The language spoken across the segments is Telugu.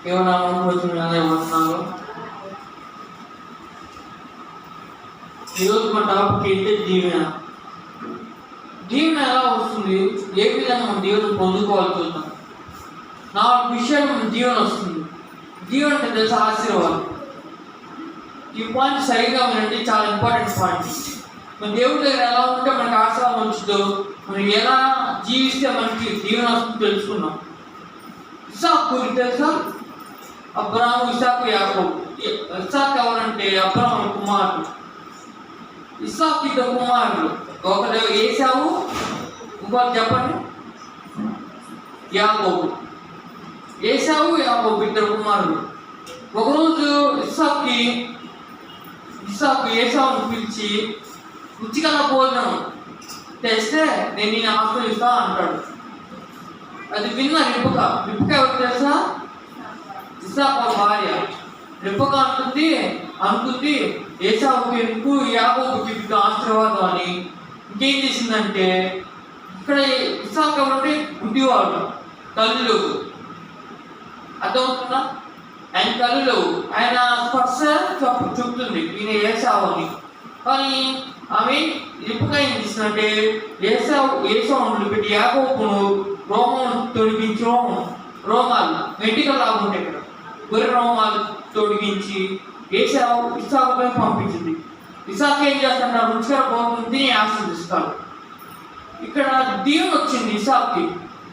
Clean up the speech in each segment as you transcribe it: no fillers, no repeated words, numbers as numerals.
ఏమన్నా అనుకుంటున్నాను ఏమంటున్నారు? ఈరోజు మన టాపిక్ అయితే దీవెన. దీవెన ఎలా వస్తుంది, ఏ విధంగా మనం దీవెన పొందుకోవాలి చూద్దాం. 4 విషయాలు మన దీవెన వస్తుంది. దీవెన అంటే తెలుసా ఆశీర్వాదం. ఈ పాయింట్ సరిగ్గా వినండి, చాలా ఇంపార్టెంట్ పాయింట్. మన దేవుడి దగ్గర ఎలా ఉంటే మనకి ఆశీర్వాదం వచ్చుదో, మనం ఎలా జీవిస్తే మనకి దీవెన వస్తుంది తెలుసుకున్నాం. ఇస్సాకు గురించి తెలుసా? అబ్రాహాము, ఇస్సాకు, యాకోబు. ఇస్సాకు ఎవరంటే అబ్రాహాము కుమారుడు. ఇస్సాకు 2 కుమారులు, ఒకరు ఏశావు, ఇంకొకరు చెప్పండి యాకోబు. ఏశావు, యాకోబు 2 కుమారులు. ఒకరోజు ఇస్సాకు ఏశావుని పిలిచి రుచిగల భోజనం తెస్తే నేను నేను ఆశ్రయిస్తా అంటాడు. అది విన్న రిపుక ఎవరు తెలుసా? ఇస్సాకు భార్య. రిపుక అనుకుంది ఏశావుకి ఎందుకు, యాకోబుకి ఎందుకు ఆశీర్వాదం అని. ఇంకేం చేసిందంటే, ఇక్కడ ఇస్సాకు ఎవరంటే గుడ్డివాడు, కళ్ళు అర్థమవుతుందా? ఆయన కళ్ళు, ఆయన స్పర్శ చెప్తుంది ఈయన ఏశావు అని. కానీ ఆమె రిపుక ఏం చేసిందంటే ఏశావును పెట్టి యాకోబును రోమం తొడిగించి, రోమాలు వెంటికలు లాగుంటాయి ఇక్కడ, గొర్రె రోమాలు తొడిగించి ఇస్సాకుపై పంపించింది. ఇస్సాకు ఏం చేస్తాడు? రుచిగా పోతుంది, ఆశీర్వదిస్తాడు. ఇక్కడ దీవెన వచ్చింది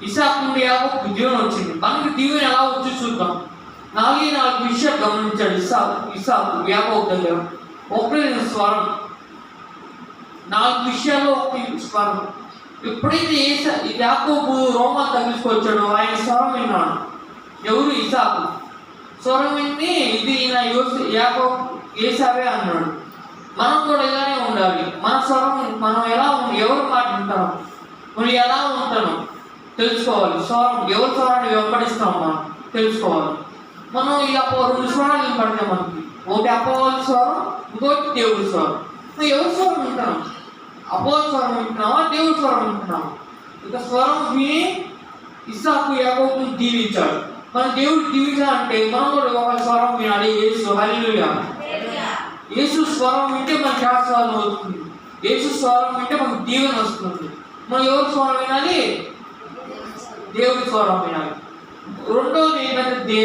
ఇస్సాకు నుండి యాకోబుకు దీవెన వచ్చింది. మనకి దీవెన ఎలా వచ్చి చూద్దాం. 4 విషయాలు గమనించాడు ఇస్సాకు యాకోబు దగ్గర. ఒకటి స్వరం. 4 విషయాల్లో ఒకటి స్వరం. ఎప్పుడైతే యాకోబు రోమాలు తగిలించుకొచ్చాడో ఆయన స్వరం విన్నాడు. ఎవరు? ఇస్సాకు. స్వరం విని ఇది ఏశావే అన్నాడు. మనం కూడా ఇలానే ఉండాలి. మన స్వరం మనం ఎలా ఎవరు మాట వింటాం, మనం ఎలా ఉంటాను తెలుసుకోవాలి. స్వరం ఎవరి స్వరాన్ని వెంబడిస్తాం మనం తెలుసుకోవాలి. మనం ఇలా 2 స్వరాలు వినపడతాయి మనకి. ఒకటి అపవాది స్వరం, ఇంకోటి దేవుడి స్వరం. మనం ఎవరి స్వరం వింటున్నాం? అపవాది స్వరం వింటున్నావా, దేవుడి స్వరం వింటున్నాం? ఇక స్వరం విని ఇస్సాకు యాకోబును దీవించాడు. మన దేవుడు దీవించాలంటే మనం కూడా ఒక స్వరం వినాలి. యేసు, హల్లెలూయా. యేసు స్వరం వింటే మనకి ఆశీర్వాదం వస్తుంది. యేసు స్వరం వింటే మనకు దీవెన వస్తుంది. మనం ఎవరి స్వరం వినాలి? దేవుడి స్వరం వినాలి. రెండోది ఏంటంటే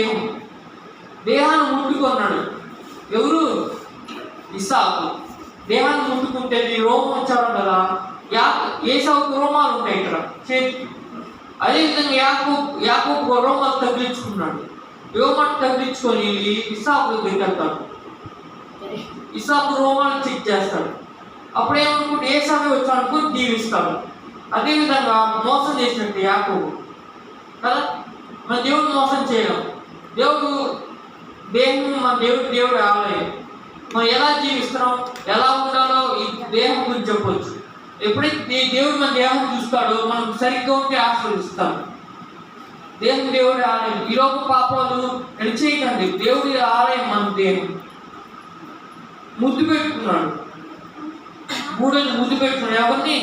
దేహాన్ని ముట్టుకున్నాడు. ఎవరు? ఇస్సాకు. దేహాన్ని ముట్టుకుంటే రోమం వచ్చాడు కదా, ఏశావుకు రోమాలు ఉంటాయి ఇక్కడ చేతికి. అదేవిధంగా యాకోబు రోమాలు తగిలించుకున్నాడు. రోమాలు తగిలించుకొని ఇస్సాకు దగ్గరికి వెళ్తాడు. ఇస్సాకు రోమాలు చెక్ చేస్తాడు. అప్పుడు ఏమనుకుంటే ఏశావే వచ్చాడనుకుని దీవిస్తాడు. అదేవిధంగా మోసం చేసినట్టు యాకోబు కదా. మన దేవుడిని మోసం చేయడం. మన దేవుడు ఆలయం. మనం ఎలా జీవిస్తున్నాం, ఎలా ఉండాలో ఈ దేహం గురించి చెప్పవచ్చు. ఎప్పుడైతే దేవుడు మన దేహం చూస్తాడో మనం సరిగ్గా ఉంటే ఆశీర్వదిస్తాడు. దేవుడి ఆలయం. ఈ లోక పాపాలు చేయకండి. దేవుడి ఆలయం మన దేహం. ముద్దు పెట్టుకున్నాడు. 3 ముద్దు పెట్టుకున్నాడు. ఎవరిని?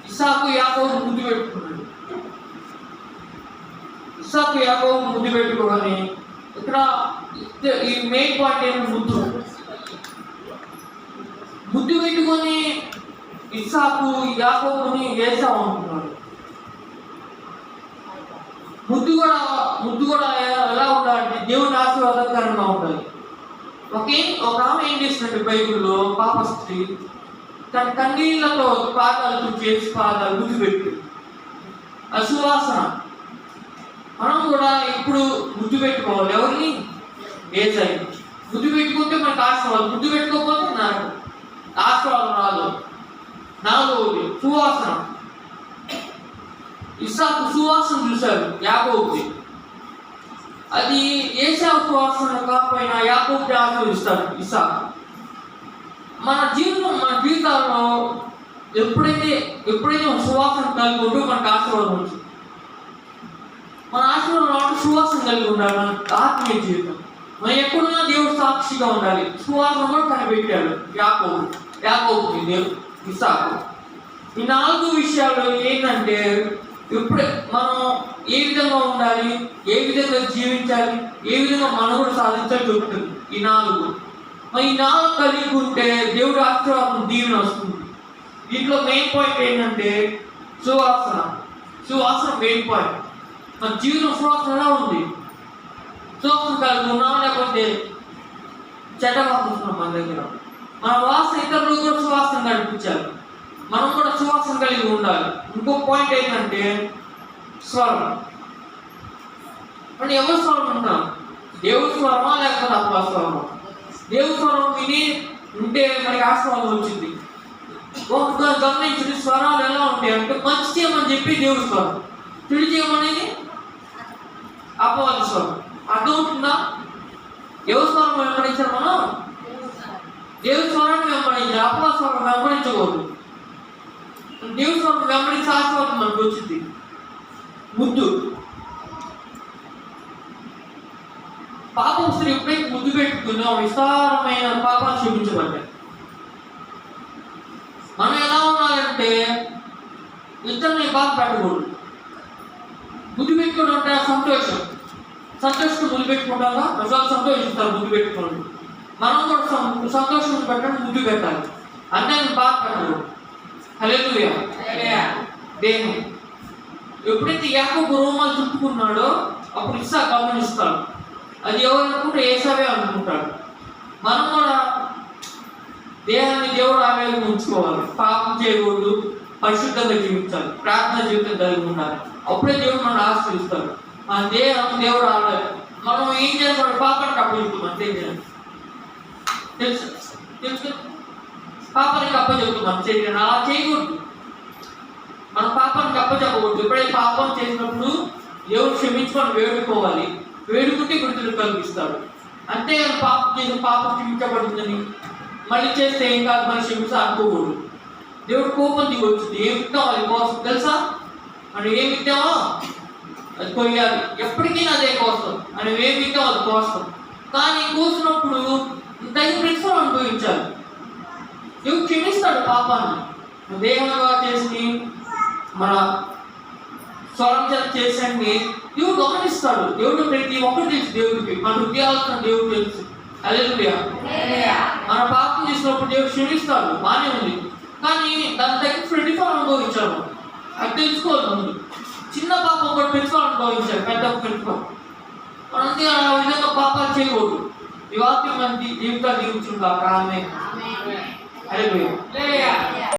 ఇస్సాకు యాకోబు ముద్దు పెట్టుకున్నాడు. ఇస్సాకు యాకోబు ముద్దు పెట్టుకోని ఇక్కడ ఈ మెయిన్ పాయింట్ ఏంటి? ముద్దు పెట్టుకొని ఇస్సాకు యాకోబుని ఏశావు అనుకున్నాడు. ముద్దు కూడా ఎలా ఉండాలంటే దేవుని ఆశీర్వాదకరంగా ఉండాలి. ఒక ఆమె ఏం చేసినట్టు బైబిల్లో పాప స్త్రీ తన కన్నీళ్లతో పాదాలు చేసి పాదాలు ముద్దు పెట్టు. అది సువాసన. మనం కూడా ఇప్పుడు ముద్దు పెట్టుకోవాలి. ఎవరిని? యేసయ్యని. ముద్దు పెట్టుకుంటే మనకు ఆశీర్వాదం. ముద్దు పెట్టుకోకపోతే నాకు ఆశీర్వాదం రాదు. 4వది సువాసన. ఇస్సాకు సువాసన చూశాడు యాకోబుకి. అది ఏశావు సువాసన కాకపోయినా యాకోబుని ఆశీర్వదిస్తాడు ఇస్సాకు. మన జీవితాల్లో ఎప్పుడైతే సువాసన కలిగి ఉంటూ మనకు ఆశీర్వాదం వచ్చింది. మన ఆశీర్వాదం సువాసన కలిగి ఉండాలి. మన ఆత్మీయ జీవితం మనం ఎప్పుడున్నా దేవుడు సాక్షిగా ఉండాలి. సువాసన కూడా కనిపెట్టాడు యాకోబుకి దేవుడు ఇస్సాకు. ఈ 4 విషయాలు ఏంటంటే, ఇప్పుడు మనం ఏ విధంగా ఉండాలి, ఏ విధంగా జీవించాలి, ఏ విధంగా మనుగడ సాధించాలి చెప్తుంది ఈ 4. మరి ఈ 4 కలిగి ఉంటే దేవుడి ఆశీర్వాదం దీవెన వస్తుంది. దీంట్లో మెయిన్ పాయింట్ ఏంటంటే సువాసన మెయిన్ పాయింట్. మన జీవితం సువాసన ఎలా ఉంది? సువాసన కలిగి ఉన్నామా, లేకపోతే చెడ్డ వాసన వస్తున్నాం మన దగ్గర? మన వాసన ఇతరులు కూడా సువాసన కనిపించాలి, మనం కూడా సువాసన కలిగి ఉండాలి. ఇంకో పాయింట్ ఏంటంటే స్వరం. మనం ఎవరి స్వరం ఉంటాం? దేవుడి స్వరమా లేకపోతే అపవాది స్వరమా? దేవుడి స్వరం విని ఉంటే మనకి ఆశీర్వాదం వచ్చింది. గమనించిన స్వరాలు ఎలా ఉంటాయి అంటే మంచి చేయమని చెప్పి దేవుడి స్వరం, చెడు చేయమనేది అపవాది స్వరం. అర్థమవుతుందా? ఎవరి స్వరం వెంబడించారు మనం? దేవుడి స్వరాన్ని వెంబడించాలి, అపవాది స్వరం వెంబడించకూడదు. దేవుడి స్వరం వెంబడించి ఆశీర్వాదం మనకు వచ్చింది. ముద్దు. పాపం స్త్రీ ఎప్పుడైతే ముద్దు పెట్టుకున్నా విస్తారమైన పాపాలు క్షమించబడ్డాయి. మనం ఎలా ఉండాలంటే ఇతరులని బాధ పెట్టకూడదు. ముద్దు పెట్టుకోవడం అంటే సంతోషం ముద్దు పెట్టుకుంటాగా ప్రజలు సంతోషిస్తారు ముద్దు పెట్టుకోండి. మనం కూడా సంతోషం పెట్టండి, ముద్దు పెట్టాలి. అన్నీ బాధ పెట్టకూడదు. హల్లెలూయా. దేహం ఎప్పుడైతే యాకోబు రోమాలు చుట్టుకున్నాడో అప్పుడు ఇస్సాకు గమనిస్తాడు. అది ఎవరు అనుకుంటే ఏసావే అనుకుంటాడు. మనం కూడా దేహాన్ని దేవుడు ఆవేదన ఉంచుకోవాలి, పాపం చేయకూడదు, పరిశుద్ధంగా జీవించాలి, ప్రార్థన జీవితం కలిగి ఉండాలి. అప్పుడే దేవుడు మనం ఆశీర్వదిస్తాడు. మన దేహం దేవుడు ఆవేదన. మనం ఏం చేస్తాడు? పాపానికి అప్పచెప్తాం. అంతే తెలుసు పాపానికి అప్పచెప్తాం శరీరాన్ని. అలా చేయకూడదు. మనం పాపానికి అప్పచెప్పకూడదు. ఎప్పుడైతే పాపం చేసినప్పుడు దేవుడు క్షమించుకొని వేడుకోవాలి. వేడుకుంటే విడుదల కల్పిస్తాడు. అంతే పాపం క్షమించబడిందని మళ్ళీ చేస్తే ఏం కాదు, మళ్ళీ క్షమించి అనుకోకూడదు. దేవుడు కోపం దిగొచ్చింది. ఏమి ఇద్దాం అది కోసం తెలుసా? మనం ఏమి ఇద్దామో అది కొయ్యాలి. ఎప్పటికీ అదే కోసం మనం ఏమి ఇద్దాం అది కోసం. కానీ కోసినప్పుడు తగిన ప్రతిఫలం అనుభవించాలి. దేవుడు క్షమిస్తాడు పాపాన్ని. దేహంగా చేసి మన స్వరం చేసండి దేవుడు గమనిస్తాడు. దేవుడు ప్రతి ఒక్కరు తెలుసు దేవుడికి. మన హృదయాలతో దేవుడు తెలుసు. హల్లెలూయా. మన పాపం చేసినప్పుడు దేవుడు క్షమిస్తాడు, బాగానే ఉంది. కానీ దాని తగ్గ ప్రతిఫలం అనుభవించాడు. అది తెలుసుకోవాలి. ముందు చిన్న పాపం ఒకటి ప్రతిఫలం అనుభవించాడు, పెద్ద ప్రతిఫలం. మనం ఆ విధంగా పాపాలు చేయకూడదు. ఈ వాక్యం మన జీవితాలు జీవించుందా? ఆమేన్. హల్లెలూయా.